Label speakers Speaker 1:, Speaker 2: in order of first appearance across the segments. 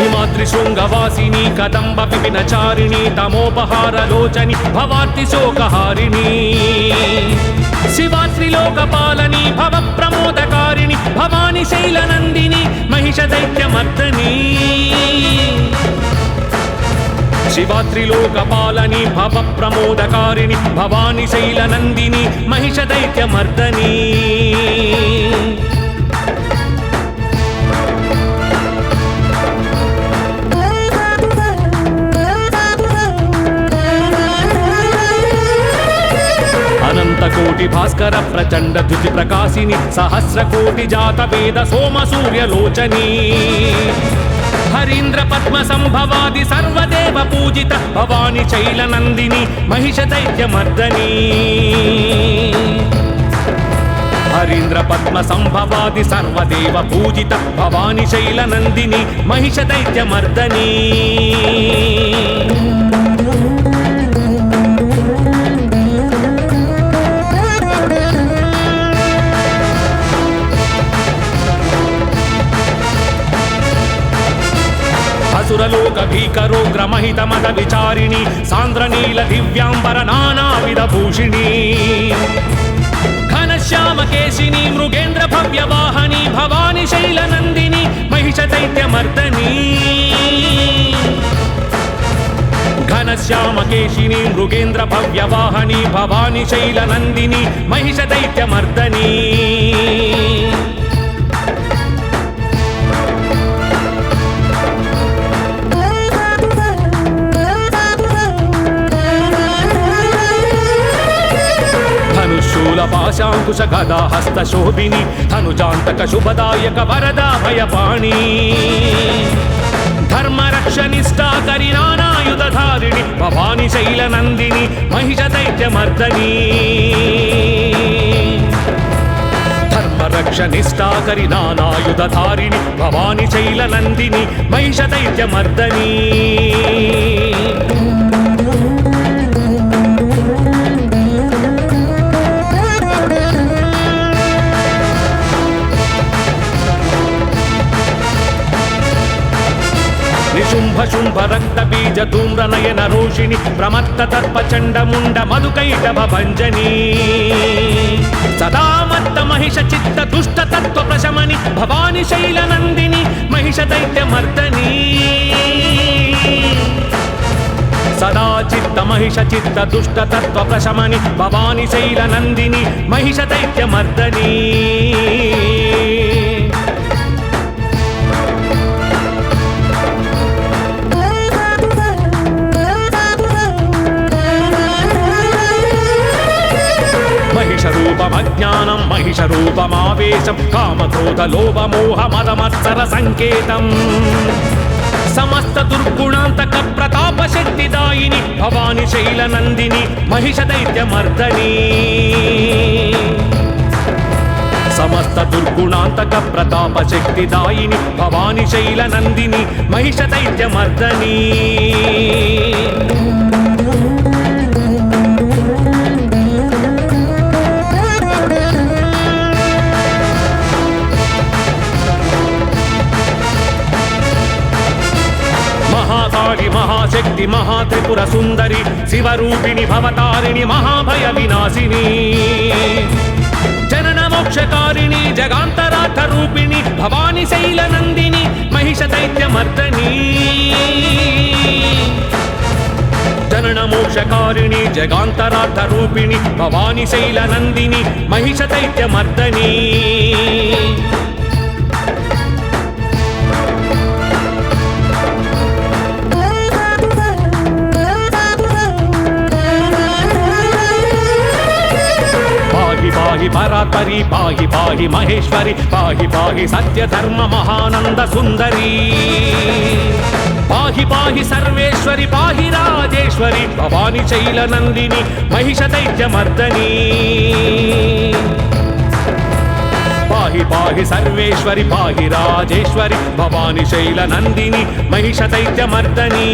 Speaker 1: సుమాతృశృంగవాసిని కదంబ విపినచారిణి తమోపహారలోచని భవార్తి శోకహారిణి శివాత్రిలోకపాలని భవ ప్రమోదకారిణి భవాని శైలనందిని మహిష దైత్యమర్దని శివాత్రిలోకపాలని భవ ప్రమోదకారిణి భవాని శైలనందిని మహిష దైత్యమర్దని అనంతకోటి భాస్కర ప్రచండ ధృతి ప్రకాశిని సహస్రకోటి జాత వేద సోమ సూర్యలోచని హరీంద్ర పద్మ సంభవాది సర్వదేవ పూజిత భవాని శైలనందిని మహిష దైత్యమర్దని హరీంద్ర పద్మ సంభవాది సర్వదేవ పూజిత భవాని శైలనందిని మహిష దైత్యమర్దని అసురలోక భీకరోగ్రమహిత మద విచారిణి సాంద్రనీల దివ్యాంబర నానావిధ భూషిణి ఘనశ్యామకేశిని మృగేంద్ర భవ్యవాహని భవాని శైలనందిని మహిష దైత్యమర్దని ఘనశ్యామకేశిని మృగేంద్ర భవ్యవాహని భవాని శైలనందిని మహిష దైత్యమర్దని పాశాంకుశ గదా హస్త శోభిని ధనుజాంతక శుభదాయక వరదా భయపాణి ధర్మరక్షనిష్టాకరి నానాయుధారిణి భవాని శైలనందిని మహిష దైత్యమర్దని ధర్మరక్షనిష్టాకరి నానాయుధారిణి భవాని శైలనందిని మహిష దైత్యమర్దని నిశుంభ శుంభ రక్త బీజ ధూమ్ర నయన రోషిణి ప్రమత్త తర్ప చండ ముండ మధుకైటభ భంజని సదామత్త మహిష చిత్త దుష్ట తత్వ ప్రశమని భవాని శైలనందిని మహిష దైత్యమర్దని సదా చిత్త మహిష చిత్త దుష్ట తత్వ ప్రశమని భవాని శైలనందిని మహిష దైత్యమర్దని మహిషరూపమజ్ఞానం మహిషరూపమావేశం కామక్రోధ లోభ మోహ మదమత్సర సంకేతం సమస్త దుర్గుణాంతక ప్రతాప శక్తిదాయిని భవాని శైలనందిని మహిష దైత్యమర్దని సమస్త దుర్గుణాంతక ప్రతాప శక్తిదాయిని భవాని శైలనందిని మహిష దైత్యమర్దని మహాశక్తి మహాత్రిపుర సుందరి శివరూపిణి భవతారిణి మహాభయ వినాశిని జనన మోక్షకారిణి జగాంతరార్థ రూపిణి భవాని శైలనందిని మహిష దైత్యమర్దని జనన మోక్షకారిణి జగాంతరార్థ రూపిణి భవాని శైలనందిని మహిష దైత్యమర్దని పాహి పరాత్పరి పాహి పాహి మహేశ్వరి పాహి పాహి సత్య ధర్మ మహానంద సుందరి పాహి పాహి సర్వేశ్వరి పాహి రాజేశ్వరి భవాని శైలనందిని మహిష దైత్యమర్దని పాహి పాహి సర్వేశ్వరి పాహి రాజేశ్వరి భవాని శైలనందిని మహిష దైత్యమర్దని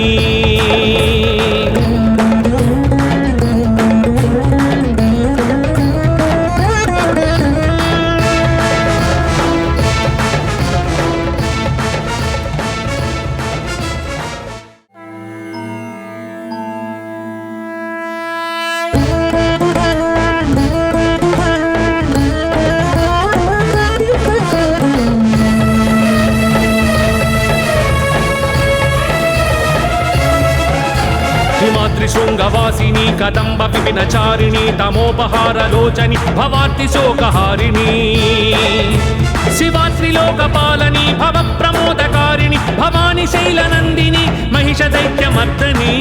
Speaker 1: త్రిశృంగవాసిని కదంబ విపినచారిణి తమోపహారలోచని భవార్తి శోకహారిణి శివాత్రిలోకపాలని భవ ప్రమోదకారిణి భవాని శైలనందిని మహిష దైత్యమర్దని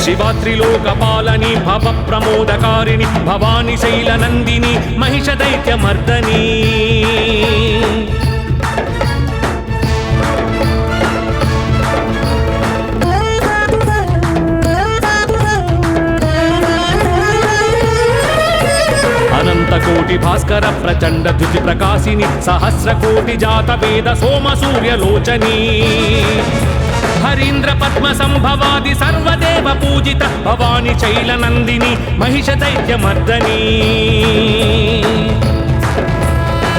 Speaker 1: శివాత్రిలోకపాలని భవ ప్రమోదకారిణి భవాని శైలనందిని మహిష దైత్యమర్దని అనంతకోటి భాస్కర ప్రచండ ధృతి ప్రకాశిని సహస్రకోటి జాత వేద సోమ సూర్యలోచని హరీంద్ర పద్మ సంభవాది సర్వదేవ పూజిత భవాని శైలనందిని మహిష దైత్యమర్దని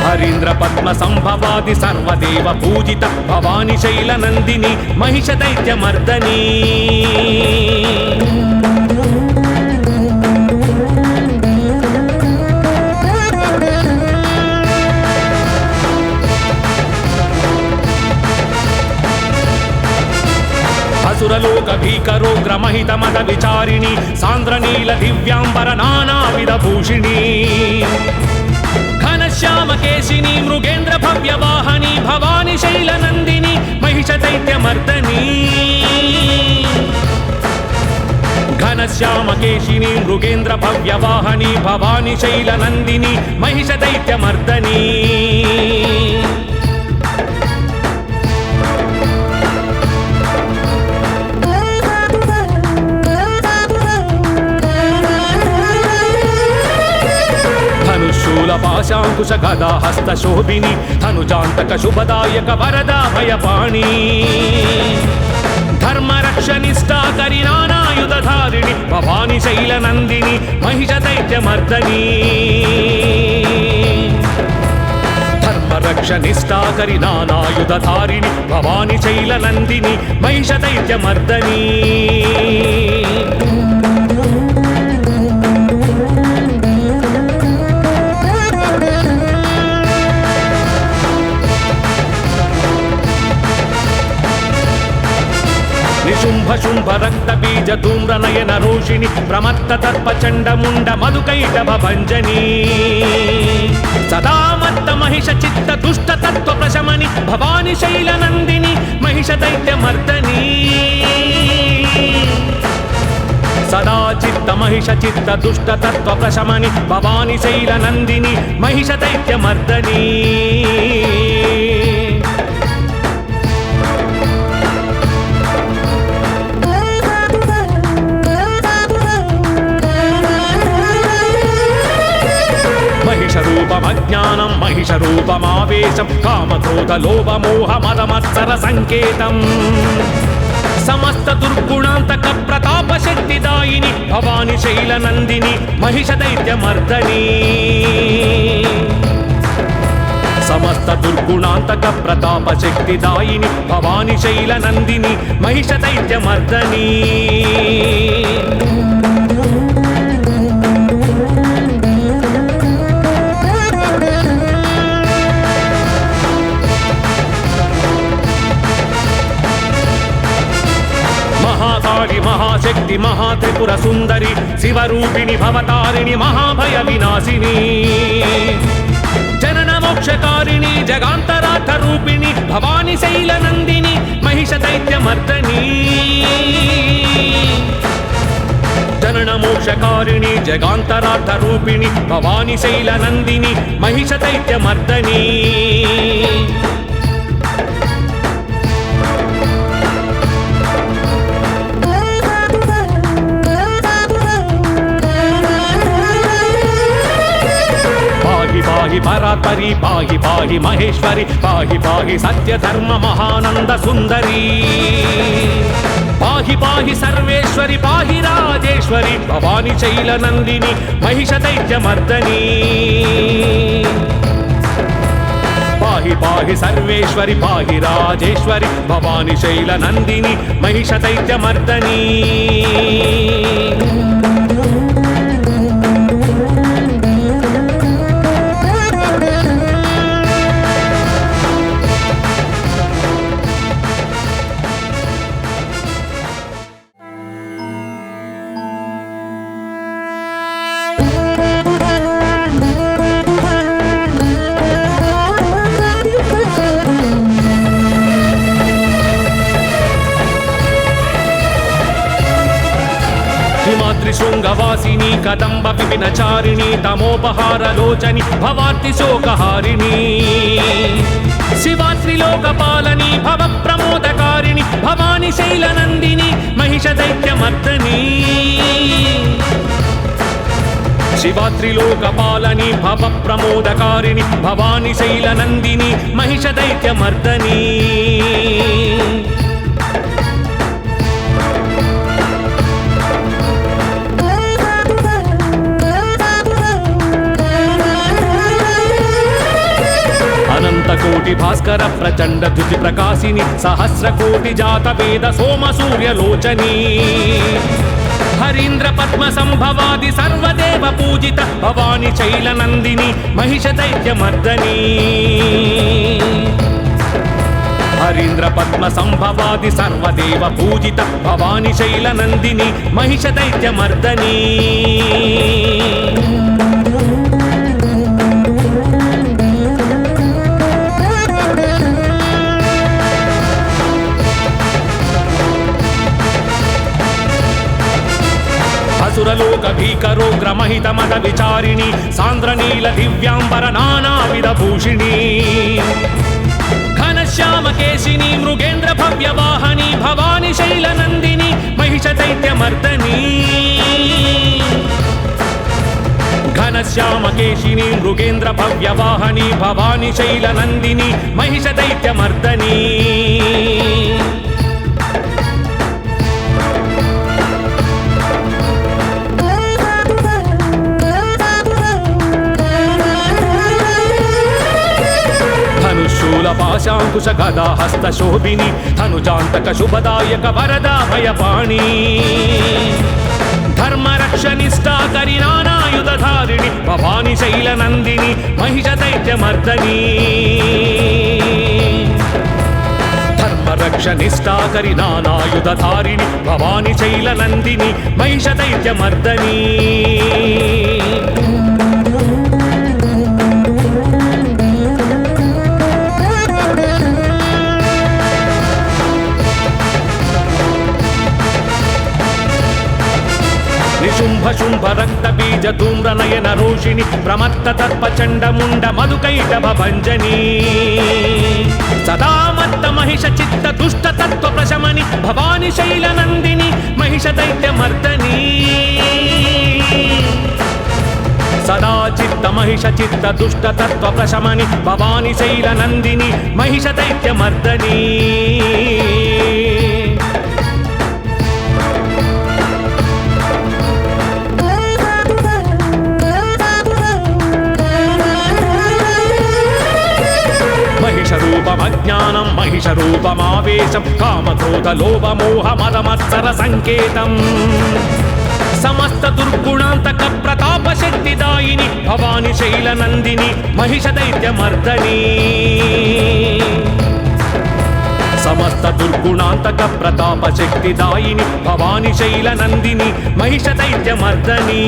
Speaker 1: హరీంద్ర పద్మ సంభవాది సర్వదేవ పూజిత భవాని శైలనందిని మహిష దైత్యమర్దని సురలోక భీకరోగ్ర మహిత మద విచారిణి సాంద్రనీల దివ్యాంబర నానావిధ భూషిణి ఘనశ్యామ కేశిని మృగేంద్ర భవ్య వాహని భవాని శైలనందిని మహిష దైత్యమర్దని ఘనశ్యామ కేశిని మృగేంద్ర భవ్య వాహని భవాని శైలనందిని మహిష దైత్యమర్దని పాశాంకుశ గదా హస్త శోభిని ధనుజాంతక శుభదాయక వరదా భయపాణి ధర్మరక్షనిష్టాకరి నానాయుధారిణి భవాని శైలనందిని మహిష దైత్యమర్దని ధర్మరక్షనిష్టాకరి నానాయుధారిణి భవాని శైలనందిని మహిష దైత్యమర్దని శుంభ శుంభ రక్త బీజ ధూమ్ర నయన రోషిణి ప్రమత్త తర్ప చండ ముండ మధుకైటభ భంజని సదా మత్త మహిష చిత్త దుష్ట తత్వ ప్రశమని భవాని శైలనందిని మహిష దైత్యమర్దని సదా చిత్త మహిష చిత్త దుష్ట తత్వ ప్రశమని భవాని శైలనందిని మహిష దైత్యమర్దని మహిషరూపమజ్ఞానం మహిషరూపమావేశం కామక్రోధ లోభ మోహ మదమత్సర సంకేతం సమస్త దుర్గుణాంతక ప్రతాప శక్తిదాయిని భవాని శైలనందిని మహిష దైత్యమర్దని సమస్త దుర్గుణాంతక ప్రతాప శక్తిదాయిని భవాని శైలనందిని మహిష దైత్యమర్దని మహాశక్తి మహాత్రిపుర సుందరి శివరూపిణి భవతారిణి మహాభయ వినాశిని జనన మోక్షకారిణి జగాంతరార్థ రూపిణి భవాని శైలనందిని మహిష దైత్యమర్దని జనన మోక్షకారిణి జగాంతరార్థ రూపిణి భవాని శైలనందిని మహిష దైత్యమర్దని పాహి పరాత్పరి పాహి పాహి మహేశ్వరి పాహి పాహి సత్య ధర్మ మహానంద సుందరి పాహి పాహి సర్వేశ్వరి పాహి రాజేశ్వరి భవాని శైలనందిని మహిష దైత్యమర్దని పాహి పాహి సర్వేశ్వరి పాహి రాజేశ్వరి భవాని శైలనందిని మహిష దైత్యమర్దని త్రిశృంగవాసిని కదంబ విపినచారిణి తమోపహారలోచని భవార్తి శోకహారిణి శివాత్రిలోకపాలని భవ ప్రమోదకారిణి భవాని శైలనందిని మహిష దైత్యమర్దని శివాత్రిలోకపాలని భవ ప్రమోదకారిణి భవాని శైలనందిని మహిష దైత్యమర్దని అనంతకోటి భాస్కర ప్రచండ ధృతి ప్రకాశిని సహస్రకోటి జాత వేద సోమ సూర్యలోచని హరీంద్ర పద్మ సంభవాది సర్వదేవ పూజిత భవాని శైలనందిని మహిష దైత్యమర్దని హరీంద్ర పద్మ సంభవాది సర్వదేవ పూజిత భవాని శైలనందిని మహిష దైత్యమర్దని అసురలోక భీకరోగ్రమహిత మద విచారిణి సాంద్రనీల దివ్యాంబర నానావిధ భూషిణి ఘనశ్యామకేశిని మృగేంద్ర భవ్యవాహని భవాని శైలనందిని మహిష దైత్యమర్దని ఘనశ్యామకేశిని మృగేంద్ర భవ్యవాహని భవాని శైలనందిని మహిష దైత్యమర్దని పాశాంకుశ గదా హస్త శోభిని ధనుజాంతక శుభదాయక వరదా భయపాణి ధర్మరక్షనిష్టాకరి నానాయుధారిణి భవాని శైలనందిని మహిష దైత్యమర్దని ధర్మరక్షనిష్టాకరి నానాయుధారిణి భవాని శైలనందిని మహిష దైత్యమర్దని నిశుంభ శుంభ రక్త బీజ ధూమ్ర నయన రోషిణి ప్రమత్త తర్ప చండ ముండ మధుకైటభ భంజని సదామత్త మహిష చిత్త దుష్ట తత్వ ప్రశమని భవాని శైలనందిని మహిష దైత్యమర్దని సదా చిత్త మహిష చిత్త దుష్ట తత్వ ప్రశమని భవాని శైలనందిని మహిష దైత్యమర్దని మహిషరూపమజ్ఞానం మహిషరూపమావేశం కామక్రోధ లోభ మోహ మదమత్సర సంకేతం సమస్త దుర్గుణాంతక ప్రతాప శక్తిదాయిని భవాని శైలనందిని మహిష దైత్యమర్దని సమస్త దుర్గుణాంతక ప్రతాప శక్తిదాయిని భవాని శైలనందిని మహిష దైత్యమర్దని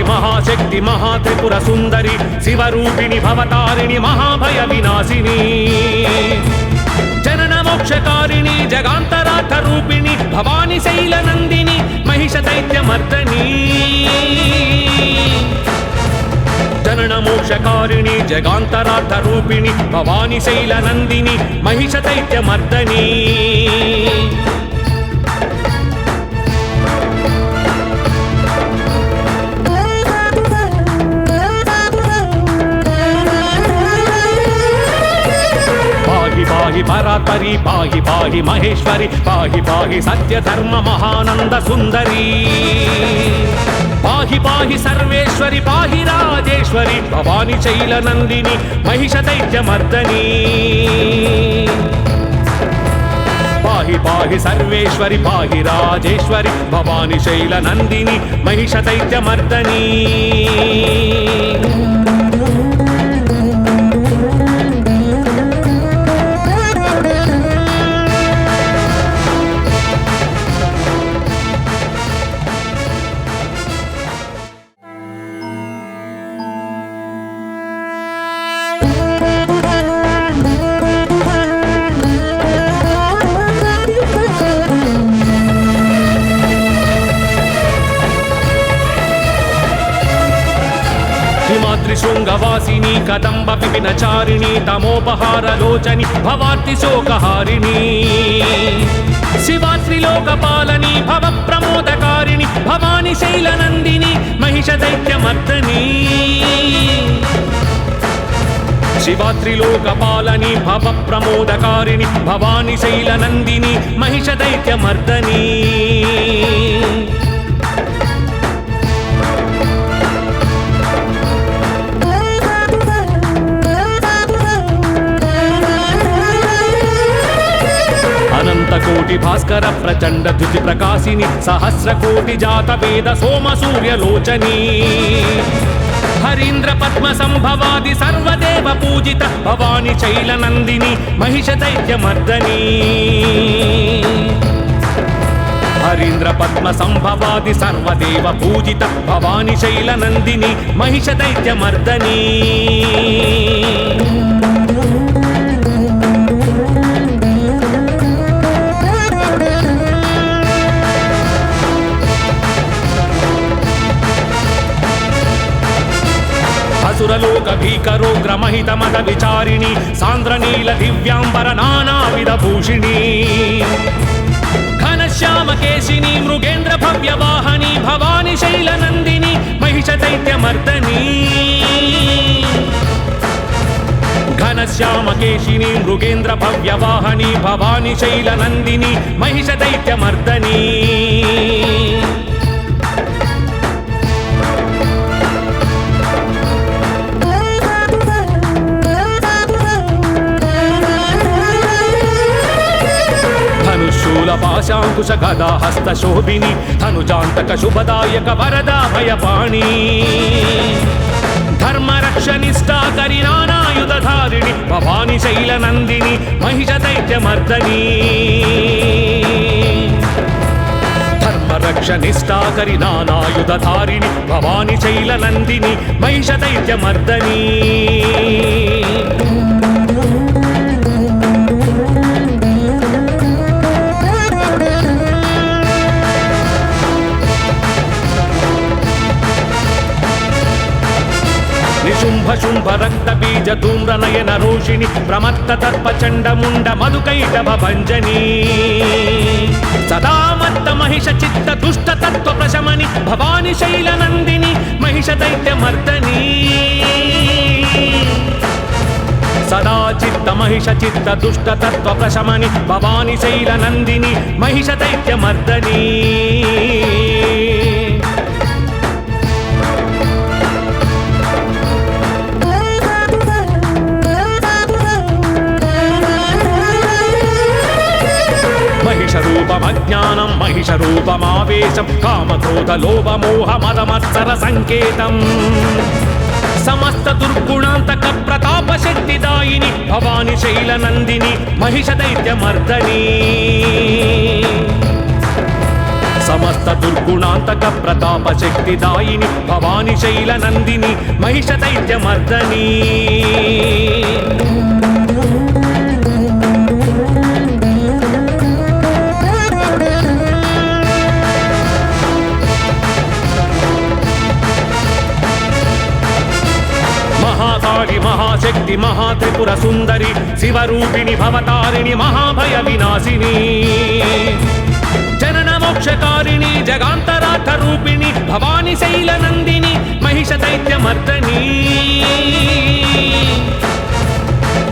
Speaker 1: మహాశక్తి మహాత్రిపుర సుందరి శివరూపిణి భవతారిణి మహాభయ వినాశిని జనన మోక్షకారిణి జగాంతరార్థ రూపిణి భవాని శైలనందిని మహిష దైత్యమర్దని జనన మోక్షకారిణి జగాంతరార్థ రూపిణి భవాని శైలనందిని మహిష దైత్యమర్దని పాహి పరాత్పరి పాహి పాహి మహేశ్వరి పాహి పాహి సత్య ధర్మ మహానంద సుందరి పాహి పాహి సర్వేశ్వరి పాహి రాజేశ్వరి భవాని శైలనందిని మహిష దైత్యమర్దని పాహి పాహి సర్వేశ్వరి పాహి రాజేశ్వరి భవాని శైలనందిని మహిష దైత్యమర్దని త్రిశృంగవాసిని కదంబ విపినచారిణి తమోపహారలోచని భవార్తి శోకహారిణి శివాత్రిలోకపాలని భవ ప్రమోదకారిణి భవాని శైలనందిని మహిష దైత్యమర్దని శివాత్రిలోకపాలని భవ ప్రమోదకారిణి భవాని శైలనందిని మహిష దైత్యమర్దని అనంతకోటి భాస్కర ప్రచండ ధృతి ప్రకాశిని సహస్రకోటి జాత వేద సోమ సూర్యలోచని హరీంద్ర పద్మ సంభవాది సర్వదేవ పూజిత భవాని శైలనందిని మహిష దైత్యమర్దని హరీంద్ర పద్మ సంభవాది సర్వదేవ పూజిత భవాని శైలనందిని మహిష దైత్యమర్దని సురలోక భీకరోగ్ర మహిత మద విచారిణి సాంద్రనీల దివ్యాంబర నానావిధ భూషిణి ఘనశ్యామ కేశిని మృగేంద్ర భవ్యవాహని భవాని శైలనందిని మహిష దైత్యమర్దని ఘనశ్యామ కేశిని మృగేంద్ర భవ్యవాహని భవాని శైలనందిని మహిష దైత్యమర్దని పాశాంకుశ గదా హస్త శోభిని ధనుజాంతక శుభదాయక వరదా భయపాణి ధర్మరక్షనిష్టాకరి నానాయుధారిణి భవాని శైలనందిని మహిష దైత్యమర్దని ధర్మరక్షనిష్టాకరి నానాయుధారిణి భవాని శైలనందిని మహిష దైత్యమర్దని నిశుంభ శుంభ రక్త బీజ ధూమ్ర నయన రోషిణి ప్రమత్త తర్ప చండ ముండ మధుకైటభ భంజని సదామత్త మహిష చిత్త దుష్ట తత్వ ప్రశమని భవాని శైలనందిని మహిష దైత్యమర్దని సదా చిత్త మహిష చిత్త దుష్ట తత్వ ప్రశమని భవాని శైలనందిని మహిష దైత్యమర్దని మహిషరూపమజ్ఞానం మహిషరూపమావేశం కామక్రోధ లోభ మోహ మదమత్సర సంకేతం సమస్త దుర్గుణాంతక ప్రతాప శక్తిదాయిని భవాని శైలనందిని మహిష దైత్యమర్దని సమస్త దుర్గుణాంతక ప్రతాప శక్తిదాయిని భవాని శైలనందిని మహిష దైత్యమర్దని మహాశక్తి మహాత్రిపుర సుందరి శివరూపిణి భవతారిణి మహాభయ వినాశిని జనన మోక్షకారిణి జగాంతరార్థ రూపిణి భవాని శైలనందిని మహిష దైత్యమర్దని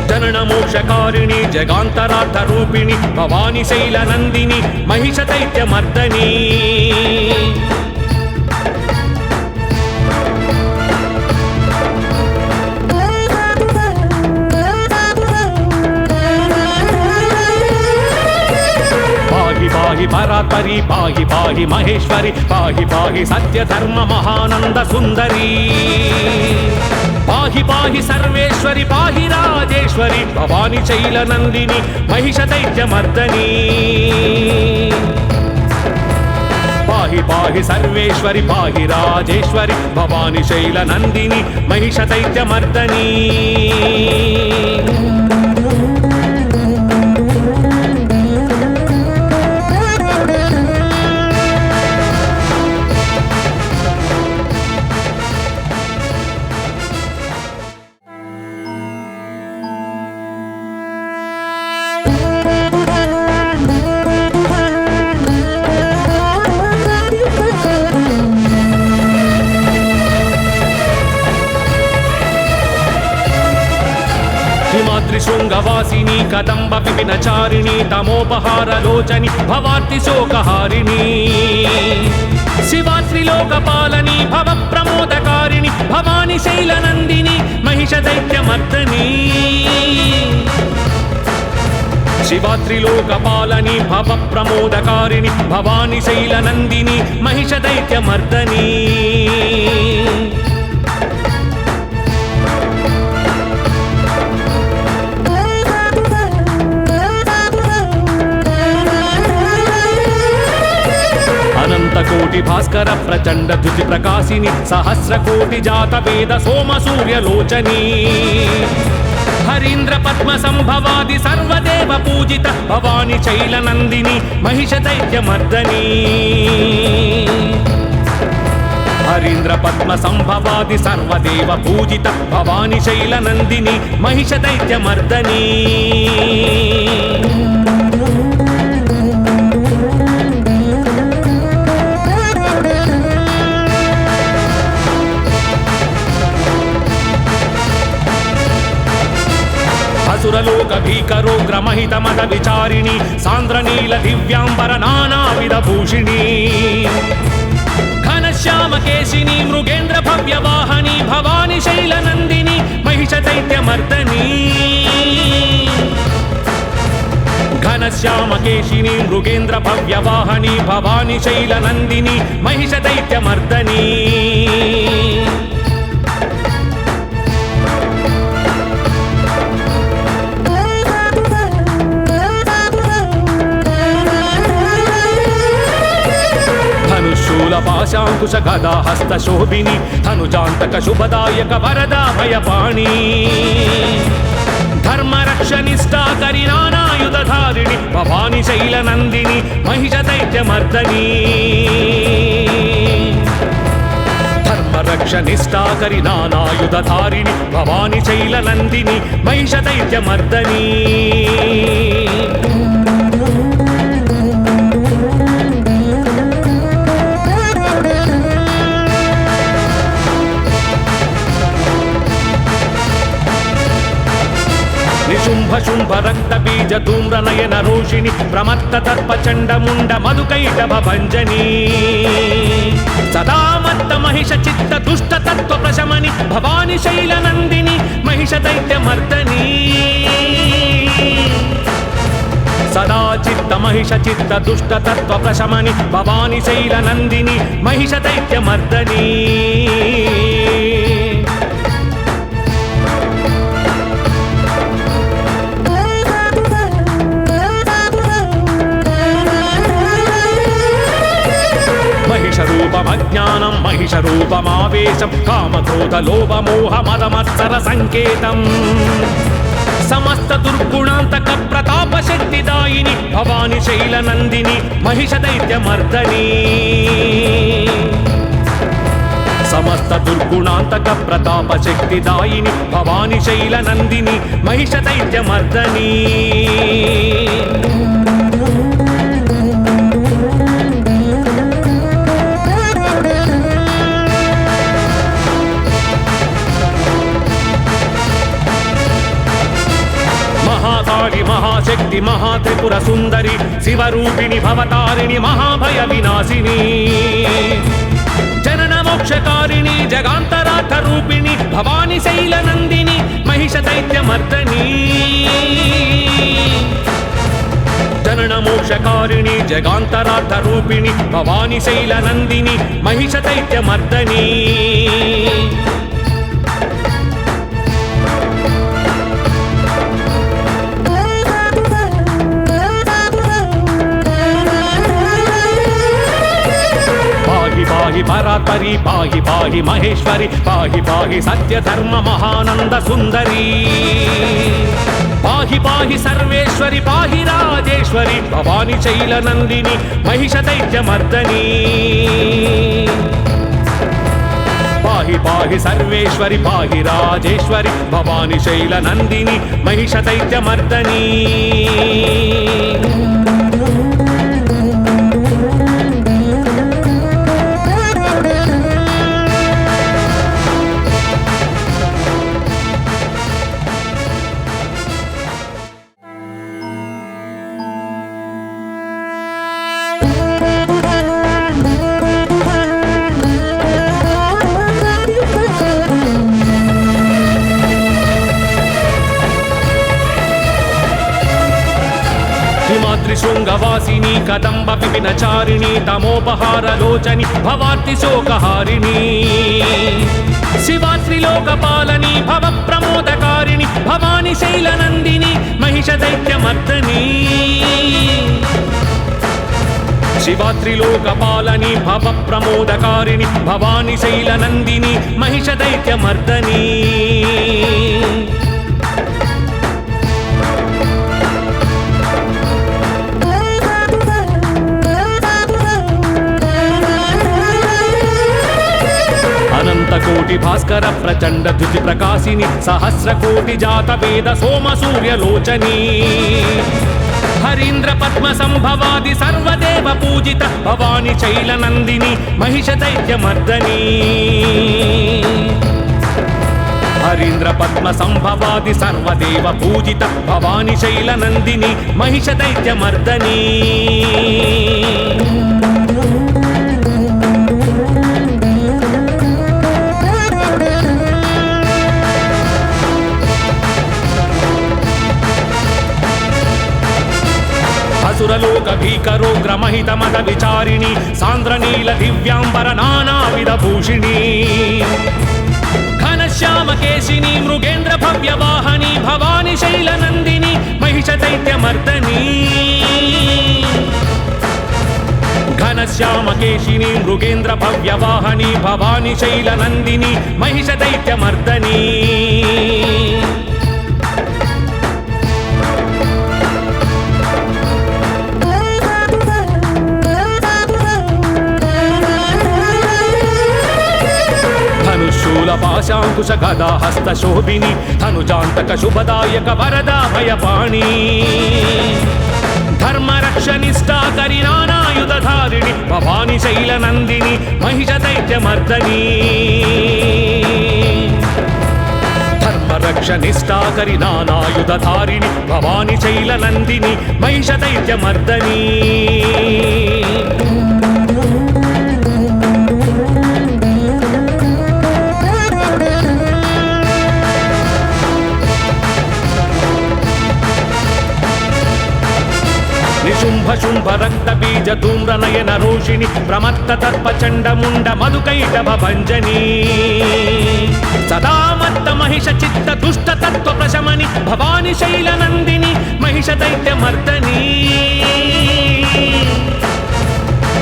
Speaker 1: జనన మోక్షకారిణి జగాంతరార్థ రూపిణి భవాని శైలనందిని మహిష దైత్యమర్దని పాహి పరాత్పరి పాహి పాహి మహేశ్వరి పాహి పాహి సత్య ధర్మ మహానంద సుందరి పాహి పాహి సర్వేశ్వరి పాహి రాజేశ్వరి భవాని శైలనందిని మహిష దైత్యమర్దని పాహి పాహి సర్వేశ్వరి పాహి రాజేశ్వరి భవాని శైలనందిని మహిష దైత్యమర్దని త్రిశృంగవాసిని కదంబ విపినచారిణి తమోపహారలోచని భవార్తి శోకహారిణి శివాత్రిలోకపాలని భవ ప్రమోదకారిణి భవాని శైలనందిని మహిష దైత్యమర్దని శివాత్రిలోకపాలని భవ ప్రమోదకారిణి భవాని శైలనందిని మహిష దైత్యమర్దని అనంతకోటి భాస్కర ప్రచండ ధృతి ప్రకాశిని సహస్రకోటి జాత వేద సోమ సూర్యలోచని హరీంద్ర పద్మ సంభవాది సర్వదేవ పూజిత భవాని శైలనందిని మహిష దైత్యమర్దని హరీంద్ర పద్మ సంభవాది సర్వదేవ పూజిత భవాని శైలనందిని మహిష దైత్యమర్దని అసురలోక భీకరోగ్రమహిత మద విచారిణి సాంద్రనీల దివ్యాంబర నానావిధ భూషిణి ఘనశ్యామకేశిని మృగేంద్ర భవ్యవాహని భవాని శైలనందిని మహిష దైత్యమర్దని ఘనశ్యామకేశిని మృగేంద్ర భవ్యవాహని భవాని శైలనందిని మహిష దైత్యమర్దని పాశాంకుశ గదా హస్త శోభిని ధనుజాంతక శుభదాయక వరదా భయపాణి ధర్మరక్షనిష్టాకరి నానాయుధారిణి భవాని శైలనందిని మహిష దైత్యమర్దని ధర్మరక్షనిష్టాకరి నానాయుధారిణి భవాని శైలనందిని మహిష దైత్యమర్దని నిశుంభ శుంభ రక్త బీజ ధూమ్ర నయన రోషిణి ప్రమత్త తర్ప చండ ముండ మధుకైటభ భంజని సదామత్త మహిష చిత్త దుష్ట తత్వ ప్రశమని భవాని శైలనందిని మహిష దైత్యమర్దని సదా చిత్త మహిష చిత్త దుష్ట తత్వ ప్రశమని భవాని శైలనందిని మహిష దైత్యమర్దని మహిషరూపమజ్ఞానం మహిషరూపమావేశం కామక్రోధ లోభ మోహ మదమత్సర సంకేతం సమస్త దుర్గుణాంతక ప్రతాప శక్తిదాయిని భవాని శైలనందిని మహిష దైత్యమర్దని సమస్త దుర్గుణాంతక ప్రతాప శక్తిదాయిని భవాని శైలనందిని మహిష దైత్యమర్దని మహాశక్తి మహాత్రిపుర సుందరి శివరూపిణి భవతారిణి మహాభయ వినాశిని జనన మోక్షకారిణి జగాంతరార్థ రూపిణి భవాని శైలనందిని మహిష దైత్యమర్దని జనన మోక్షకారిణి జగాంతరార్థ రూపిణి భవాని శైలనందిని మహిష దైత్యమర్దని పాహి పరాత్పరి పాహి పాహి మహేశ్వరి పాహి పాహి సత్య ధర్మ మహానంద సుందరి పాహి పాహి సర్వేశ్వరి పాహి రాజేశ్వరి భవాని శైలనందిని మహిష దైత్యమర్దని పాహి పాహి సర్వేశ్వరి పాహి రాజేశ్వరి భవాని శైలనందిని మహిష దైత్యమర్దని हिमाद्रिशृङ्गवासिनी कदम्ब विपिनचारिणी तमोपहारलोचनि भवार्ति शोकहारिणी शिवात्रिलोकपालनी भवप्रमोदकारिणि भवानी शैलनन्दिनी महिषदैत्यमर्दनी शिवात्रिलोकपालनी भवप्रमोदकारिणि भवानी शैलनन्दिनी महिषदैत्यमर्दनी अनन्तकोटि भास्कर प्रचण्ड द्युति प्रकाशिनी सहस्रकोटि जात वेद सोम सूर्यलोचनी हरीन्द्र पद्म संभवादि सर्वदेव पूजित भवानी शैलनन्दिनी महिषदैत्यमर्दनी हरीन्द्र पद्म संभवादि सर्वदेव पूजित भवानी शैलनन्दिनी महिषदैत्यमर्दनी असुरलोक भीकरो ग्रमहित मद विचारिणी सान्द्रनील दिव्यांबर नानाविध भूषिणी घनश्याम केशिनी मृगेन्द्र भव्य वाहनी भवानी शैलनन्दिनी महिषदैत्यमर्दनी घनश्याम केशिनी मृगेन्द्र भव्य वाहनी भवानी शैलनन्दिनी महिषदैत्यमर्दनी पाशांकुश गदा हस्त शोभिनी धनुजांतक शुभदायक वरदा भयपाणी धर्म रक्षनिष्ठा करि नानायुधधारिणि भवानी शैलनन्दिनी महिषदैत्यमर्दनी धर्म रक्षनिष्ठा करि नानायुधधारिणि भवानी शैलनन्दिनी महिषदैत्यमर्दनी निशुंभ शुंभ रक्त बीज धूम्र नयन रोषिणी प्रमत्त तत्प चंड मुंड मधुकैटभ भंजनी सदा मत्त महिष चित्त दुष्ट तत्व प्रशमनि भवानी शैलनन्दिनी महिषदैत्यमर्दनी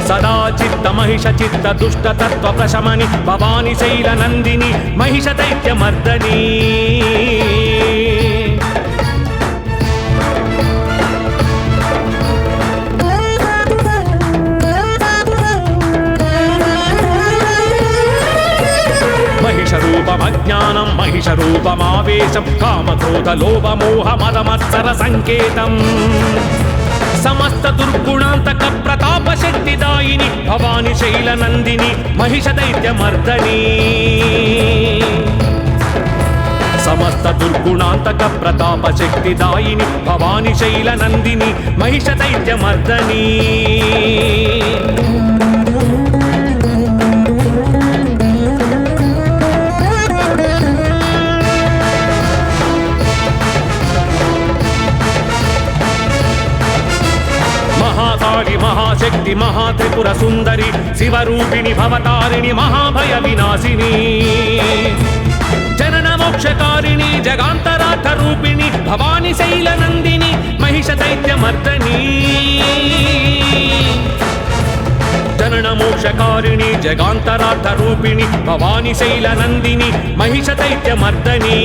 Speaker 1: सदा चित्त महिष चित्त दुष्ट तत्व प्रशमनि भवानी शैलनन्दिनी महिषदैत्यमर्दनी महिषरूपमज्ञानं महिषरूपमावेशं कामक्रोध लोभ मोह मद मत्सर संकेतम् समस्त दुर्गुणान्तक प्रताप शक्तिदायिनी भवानी शैलनन्दिनी महिषदैत्यमर्दनी समस्त दुर्गुणान्तक प्रताप शक्तिदायिनी भवानी शैलनन्दिनी महिषदैत्यमर्दनी महाशक्ति महात्रिपुर सुंदरी शिवरूपिणी भवतारिणी महाभय विनाशिनी जनन मोक्षकारिणी जगांतरार्थ रूपिणी भवानी शैलनन्दिनी महिषदैत्यमर्दनी जनन मोक्षकारिणी जगांतरार्थ रूपिणी भवानी शैलनन्दिनी महिषदैत्यमर्दनी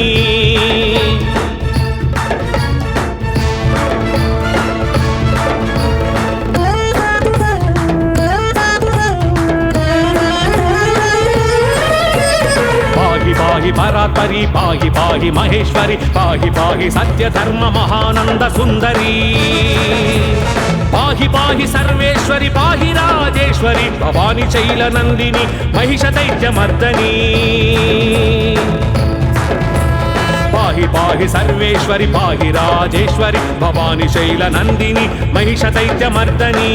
Speaker 1: पाहि परात्परी पाहि पाहि महेश्वरी पाहि पाहि सत्य धर्म महानंद सुंदरी पाहि पाहि सर्वेश्वरी पाहि राजेश्वरी भवानी शैलनन्दिनी महिषदैत्यमर्दनी पाहि पाहि सर्वेश्वरी पाहि राजेश्वरी भवानी शैलनन्दिनी महिषदैत्यमर्दनी